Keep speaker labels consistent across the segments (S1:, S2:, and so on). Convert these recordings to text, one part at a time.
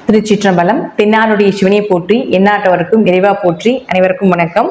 S1: திருச்சிற்றம்பலம். தென்னாடுடைய சிவனை போற்றி, எந்நாட்டவருக்கும் இறைவா போற்றி. அனைவருக்கும் வணக்கம்.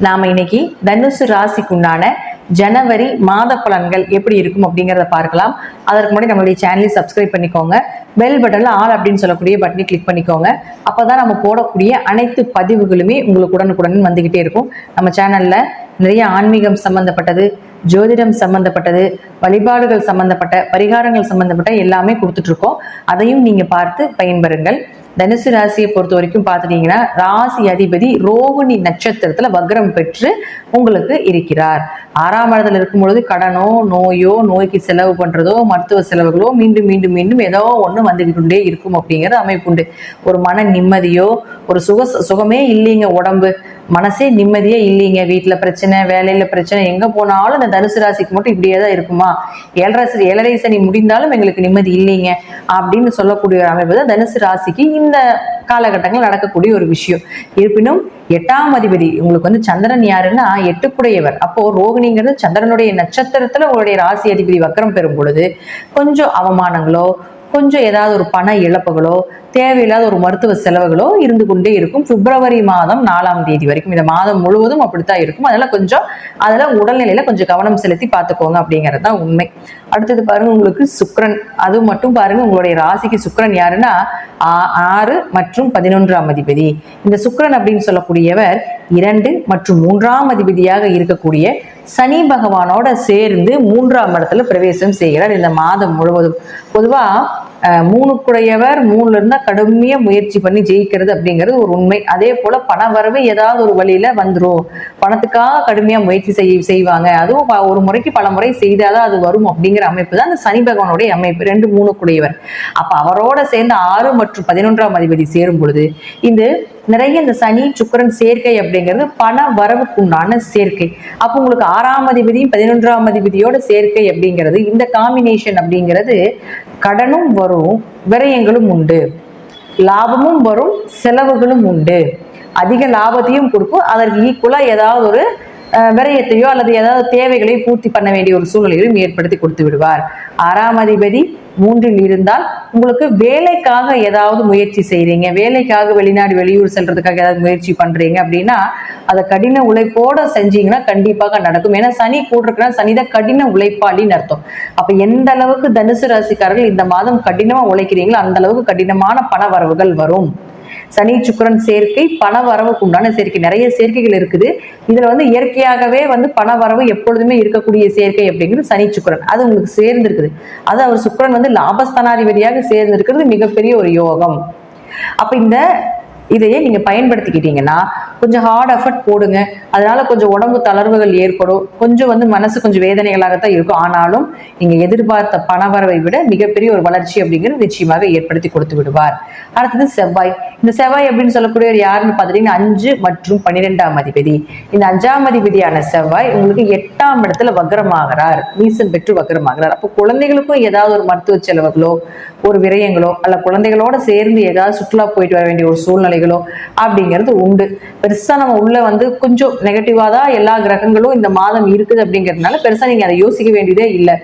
S1: நாம இன்னைக்கு தனுசு ராசிக்குண்டான ஜனவரி மாத பலன்கள் எப்படி இருக்கும் அப்படிங்கிறத பார்க்கலாம். அதற்கு முன்னாடி நம்மளுடைய சேனலை சப்ஸ்கிரைப் பண்ணிக்கோங்க. பெல் பட்டன்ல ஆல் அப்படின்னு சொல்லக்கூடிய பட்டனை கிளிக் பண்ணிக்கோங்க. அப்பதான் நம்ம போடக்கூடிய அனைத்து பதிவுகளுமே உங்களுக்கு உடனுக்குடன் வந்துகிட்டே இருக்கும். நம்ம சேனல்ல நிறைய ஆன்மீகம் சம்பந்தப்பட்டது, ஜோதிடம் சம்பந்தப்பட்டது, வழிபாடுகள் சம்பந்தப்பட்ட, பரிகாரங்கள் சம்பந்தப்பட்ட எல்லாமே கொடுத்துட்டு இருக்கோம். அதையும் நீங்க பார்த்து பயன்பெறுங்கள். தனுசு ராசியை பொறுத்த வரைக்கும் பார்த்துட்டீங்கன்னா, ராசி அதிபதி ரோகிணி நட்சத்திரத்துல வக்ரம் பெற்று உங்களுக்கு இருக்கிறார். 6ஆம் இடத்துல இருக்கும் பொழுது கடனோ நோயோ, நோய்க்கு செலவு பண்றதோ, மருத்துவ செலவுகளோ மீண்டும் மீண்டும் மீண்டும் ஏதோ ஒண்ணு வந்துகிட்டே இருக்கும் அப்படிங்கிற அமைப்பு உண்டு. ஒரு மன நிம்மதியோ, ஒரு சுகமே இல்லைங்க, உடம்பு மனசே நிம்மதியே இல்லைங்க, வீட்டுல பிரச்சனை, வேலையில பிரச்சனை, எங்க போனாலும் இந்த தனுசு ராசிக்கு மட்டும் இப்படியே தான் இருக்குமா, ஏழரை சனி முடிந்தாலும் எங்களுக்கு நிம்மதி இல்லைங்க அப்படின்னு சொல்லக்கூடிய ஒரு அமைப்பு தான் தனுசு ராசிக்கு இந்த காலகட்டங்கள் நடக்கக்கூடிய ஒரு விஷயம். இருப்பினும் 8ஆம் அதிபதி உங்களுக்கு சந்திரன் யாருன்னா 8குடையவர். அப்போ ரோகிணிங்கிறது சந்திரனுடைய நட்சத்திரத்துல உங்களுடைய ராசி அதிபதி வக்ரம் பெறும் பொழுது கொஞ்சம் அவமானங்களோ, கொஞ்சம் ஏதாவது ஒரு பண இழப்புகளோ, தேவையில்லாத ஒரு மருத்துவ செலவுகளோ இருந்து கொண்டே இருக்கும். பிப்ரவரி மாதம் 4ஆம் தேதி வரைக்கும், இந்த மாதம் முழுவதும் அப்படித்தான் இருக்கும். அதெல்லாம் உடல்நிலையில கொஞ்சம் கவனம் செலுத்தி பார்த்துக்கோங்க அப்படிங்கிறது தான் உண்மை. அடுத்தது பாருங்க, உங்களுக்கு சுக்கிரன், அது மட்டும் பாருங்க, உங்களுடைய ராசிக்கு சுக்கிரன் யாருன்னா 6 மற்றும் 11ஆம் அதிபதி. இந்த சுக்கிரன் அப்படின்னு சொல்லக்கூடியவர் 2 மற்றும் 3ஆம் அதிபதியாக இருக்கக்கூடிய சனி பகவானோட சேர்ந்து 3ஆம் இடத்துல பிரவேசம் செய்கிறார் இந்த மாதம் முழுவதும். பொதுவா 3குடையவர் 3ல இருந்தா கடுமையா முயற்சி பண்ணி ஜெயிக்கிறது அப்படிங்கிறது ஒரு உண்மை. அதே போல பண வரவு ஏதாவது ஒரு வழியில வந்துரும், பணத்துக்காக கடுமையா முயற்சி செய்வாங்க. அதுவும் ஒரு முறைக்கு பல முறை செய்தாதான் அது வரும் அப்படிங்கிற அமைப்பு தான் அந்த சனி பகவானுடைய அமைப்பு. 2, 3குடையவர். அப்ப அவரோட சேர்ந்து 6 மற்றும் 11ஆம் அதிபதி சேரும் பொழுது நிறைய இந்த சனி சுக்கிரன் சேர்க்கை அப்படிங்கிறது பண வரவுக்குண்டான சேர்க்கை. அப்போ உங்களுக்கு 6ஆம் அதிபதியும் 11ஆம் அதிபதியோட சேர்க்கை அப்படிங்கிறது, இந்த காம்பினேஷன் அப்படிங்கிறது கடனும் வரும், விரயங்களும் உண்டு, லாபமும் வரும், செலவுகளும் உண்டு. அதிக லாபத்தையும் கொடுக்கும், அதற்கு ஈக்குவலா ஏதாவது ஒரு விரயத்தையோ அல்லது ஏதாவது தேவைகளையும் பூர்த்தி பண்ண வேண்டிய ஒரு சூழ்நிலையும் ஏற்படுத்தி கொடுத்து விடுவார். 6ஆம் அதிபதி 3ல் இருந்தால் உங்களுக்கு வேலைக்காக ஏதாவது முயற்சி செய்றீங்க, வேலைக்காக வெளிநாடு வெளியூர் செல்றதுக்காக ஏதாவது முயற்சி பண்றீங்க அப்படின்னா அதை கடின உழைப்போட செஞ்சீங்கன்னா கண்டிப்பாக நடக்கும். ஏன்னா சனி கூடுறதுனா சனிதான் கடின உழைப்பாளின்னு அர்த்தம். அப்ப எந்த அளவுக்கு தனுசு ராசிக்காரர்கள் இந்த மாதம் கடினமா உழைக்கிறீங்களோ அந்த அளவுக்கு கடினமான பண வரவுகள் வரும். சனி சுக்கிரன் சேர்க்கை பண வரவுக்கு உண்டான சேர்க்கை. நிறைய சேர்க்கைகள் இருக்குது. இதுல இயற்கையாகவே பண வரவு எப்பொழுதுமே இருக்கக்கூடிய சேர்க்கை அப்படிங்கிறது சனி சுக்கிரன். அது உங்களுக்கு சேர்ந்து இருக்குது. அது அவர் சுக்கிரன் லாபஸ்தானாதிபதியாக சேர்ந்து இருக்கிறது மிகப்பெரிய ஒரு யோகம். அப்ப இதையே நீங்க பயன்படுத்திக்கிட்டீங்கன்னா கொஞ்சம் ஹார்ட் எஃபர்ட் போடுங்க. அதனால கொஞ்சம் உடம்பு தளர்வுகள் ஏற்படும், கொஞ்சம் மனசு கொஞ்சம் வேதனைகளாகத்தான் இருக்கும். ஆனாலும் நீங்க எதிர்பார்த்த பணவரவை விட மிகப்பெரிய ஒரு வளர்ச்சி அப்படிங்கிறது நிச்சயமாக ஏற்படுத்தி கொடுத்து விடுவார். அடுத்தது செவ்வாய். இந்த செவ்வாய் அப்படின்னு சொல்லக்கூடியவர் யாருன்னு பாத்தீங்கன்னா 5 மற்றும் 12ஆம் அதிபதி. இந்த 5ஆம் அதிபதியான செவ்வாய் உங்களுக்கு 8ஆம் இடத்துல வக்ரமாகிறார், நீசம் பெற்று வக்ரமாகிறார். அப்போ குழந்தைகளுக்கும் ஏதாவது ஒரு மருத்துவ செலவுகளோ, ஒரு விரயங்களோ, அல்ல குழந்தைகளோட சேர்ந்து ஏதாவது சுற்றுலா போயிட்டு வர வேண்டிய ஒரு சூழ்நிலைகளோ அப்படிங்கிறது உண்டு. பெருசா நம்ம உள்ள கொஞ்சம் நெகட்டிவா தான் எல்லா கிரகங்களும் இந்த மாதம் இருக்குது அப்படிங்கிறதுனால பெருசா நீங்க அதை யோசிக்க வேண்டியதே இல்லை.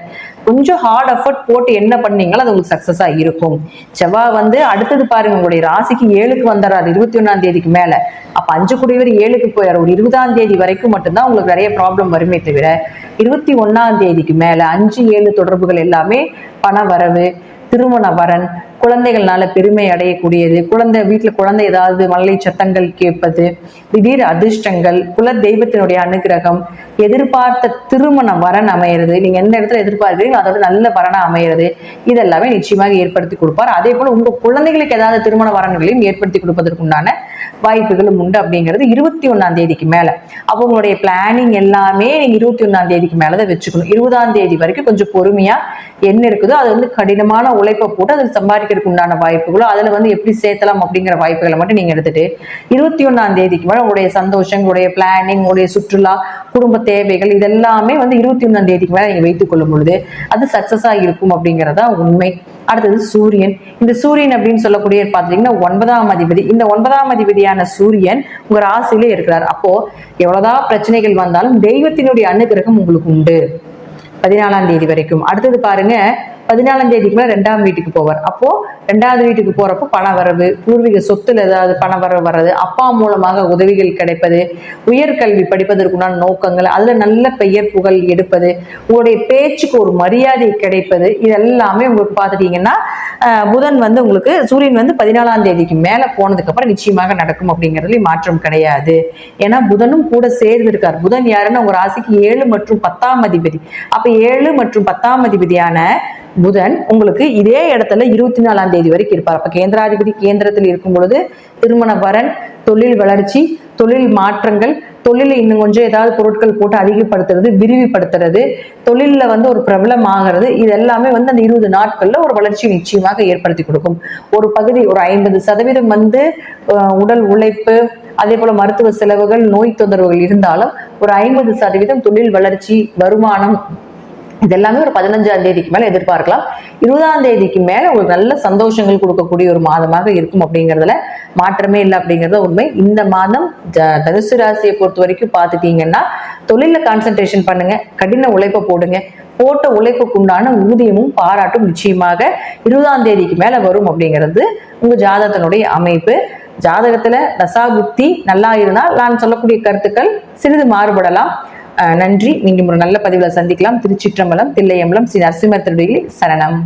S1: கொஞ்சம் ஹார்ட் எஃபர்ட் போட்டு என்ன பண்ணீங்களோ அது உங்களுக்கு சக்சஸா இருக்கும். செவ்வாய் அடுத்தது பாருங்க, உங்களுடைய ராசிக்கு 7க்கு வந்துடுறாரு 21ஆம் தேதிக்கு மேல. அப்ப 5குடையவர் 7க்கு போயிடுற ஒரு 20ஆம் தேதி வரைக்கும் மட்டும்தான் உங்களுக்கு நிறைய ப்ராப்ளம் வருமே தவிர 21ஆம் தேதிக்கு மேல 5, 7 தொடர்புகள் எல்லாமே பண வரவு, திருமண வரன், குழந்தைகள்னால பெருமை அடையக்கூடியது, வீட்டுல குழந்தை ஏதாவது மழலை சத்தங்கள் கேட்பது, திடீர் அதிர்ஷ்டங்கள், குல தெய்வத்தினுடைய அனுகிரகம், எதிர்பார்த்த திருமண வரன் அமையிறது, நீங்க எந்த இடத்துல எதிர்பார்க்கிறீங்களோ அதோட நல்ல வரனா அமையிறது, இதெல்லாமே நிச்சயமாக ஏற்படுத்தி கொடுப்பார். அதே போல உங்க குழந்தைகளுக்கு ஏதாவது திருமண வரன்களையும் ஏற்படுத்தி கொடுப்பதற்குண்டான வாய்ப்புகளும் உண்டு அப்படிங்கிறது 21ஆம் தேதிக்கு மேல. அப்போ உங்களுடைய பிளானிங் எல்லாமே நீங்க 21ஆம் தேதிக்கு மேலதான் வச்சுக்கணும். 20ஆம் தேதி வரைக்கும் கொஞ்சம் பொறுமையா என்ன இருக்குதோ அது கடினமான உழைப்பை போட்டு அதில் சம்பாதிக்கிறதுக்கு உண்டான வாய்ப்புகளோ, அதுல எப்படி சேர்த்தலாம் அப்படிங்கிற வாய்ப்புகளை மட்டும் நீங்க எடுத்துட்டு 21ஆம் தேதிக்கு மேல உங்களுடைய சந்தோஷம், உங்களுடைய பிளானிங், உங்களுடைய சுற்றுலா, குடும்ப தேவைகள் இதெல்லாமே 21ஆம் தேதிக்கு மேல நீங்க வைத்துக் கொள்ளும் பொழுது அது சக்சஸா இருக்கும் அப்படிங்கிறதா உண்மை. அடுத்தது சூரியன். இந்த சூரியன் அப்படின்னு சொல்லக்கூடிய பாத்தீங்கன்னா 9ஆம் அதிபதி. இந்த 9ஆம் அதிபதியான சூரியன் உங்க ராசியிலே இருக்கிறார். அப்போ எவ்வளவுதான் பிரச்சனைகள் வந்தாலும் தெய்வத்தினுடைய அனுகிரகம் உங்களுக்கு உண்டு 14ஆம் தேதி வரைக்கும். அடுத்தது பாருங்க, 14ஆம் தேதிக்கு மேல 2ஆம் வீட்டுக்கு போவார். அப்போ 2வது வீட்டுக்கு போறப்போ பண வரவு, பூர்வீக சொத்துல ஏதாவது பண வரவு வர்றது, அப்பா மூலமாக உதவிகள் கிடைப்பது, உயர்கல்வி படிப்பதற்குண்டான நோக்கங்கள், அதுல நல்ல பெயர் புகழ் எடுப்பது, உங்களுடைய பேச்சுக்கு ஒரு மரியாதை கிடைப்பது, இதெல்லாமே உங்களுக்கு பார்த்துட்டீங்கன்னா புதன் உங்களுக்கு சூரியன் 14ஆம் தேதிக்கு மேல போனதுக்கு அப்புறம் நிச்சயமாக நடக்கும் அப்படிங்கிறதுல மாற்றம் கிடையாது. ஏன்னா புதனும் கூட சேர்ந்து இருக்கார். புதன் யாருன்னா உங்க ராசிக்கு 7 மற்றும் 10ஆம் அதிபதி. அப்ப 7 மற்றும் 10ஆம் அதிபதியான புதன் உங்களுக்கு இதே இடத்துல 24ஆம் தேதி வரைக்கும் இருப்பார். அப்ப கேந்திராதிபதி கேந்திரத்தில் இருக்கும் பொழுது திருமண வரன், தொழில் வளர்ச்சி, தொழில் மாற்றங்கள், தொழில இன்னும் கொஞ்சம் ஏதாவது பொருட்கள் போட்டு அதிகப்படுத்துறது, விரிவுபடுத்துறது, தொழில ஒரு பிரபலம் ஆகிறது, இது எல்லாமே அந்த 20 நாட்கள்ல ஒரு வளர்ச்சி நிச்சயமாக ஏற்படுத்தி கொடுக்கும். ஒரு பகுதி ஒரு 50% உடல் உழைப்பு, அதே போல மருத்துவ செலவுகள், நோய் தொந்தரவுகள் இருந்தாலும் ஒரு 50% தொழில் வளர்ச்சி, வருமானம், இதெல்லாமே ஒரு 15ஆம் தேதிக்கு மேல எதிர்பார்க்கலாம். 20ஆம் தேதிக்கு மேல உங்களுக்கு நல்ல சந்தோஷங்கள் கொடுக்கக்கூடிய ஒரு மாதமாக இருக்கும் அப்படிங்கிறதுல மாற்றமே இல்லை அப்படிங்கிறது உண்மை. இந்த மாதம் தனுசு ராசியை பொறுத்த வரைக்கும் பார்த்துட்டீங்கன்னா தொழில கான்சென்ட்ரேஷன் பண்ணுங்க, கடின உழைப்பை போடுங்க. போட்ட உழைப்புக்குண்டான ஊதியமும் பாராட்டும் நிச்சயமாக 20ஆம் தேதிக்கு மேல வரும் அப்படிங்கிறது உங்க ஜாதகத்தினுடைய அமைப்பு. ஜாதகத்துல தசாபுக்தி நல்லா இருந்தால் நான் சொல்லக்கூடிய கருத்துக்கள் சிறிது மாறுபடலாம். நன்றி. மீண்டும் ஒரு நல்ல பதிவுல சந்திக்கலாம். திருச்சிற்றம்பலம், தில்லையம்பலம், ஸ்ரீ நரசிம்மர் திருவடிகளில் சரணம்.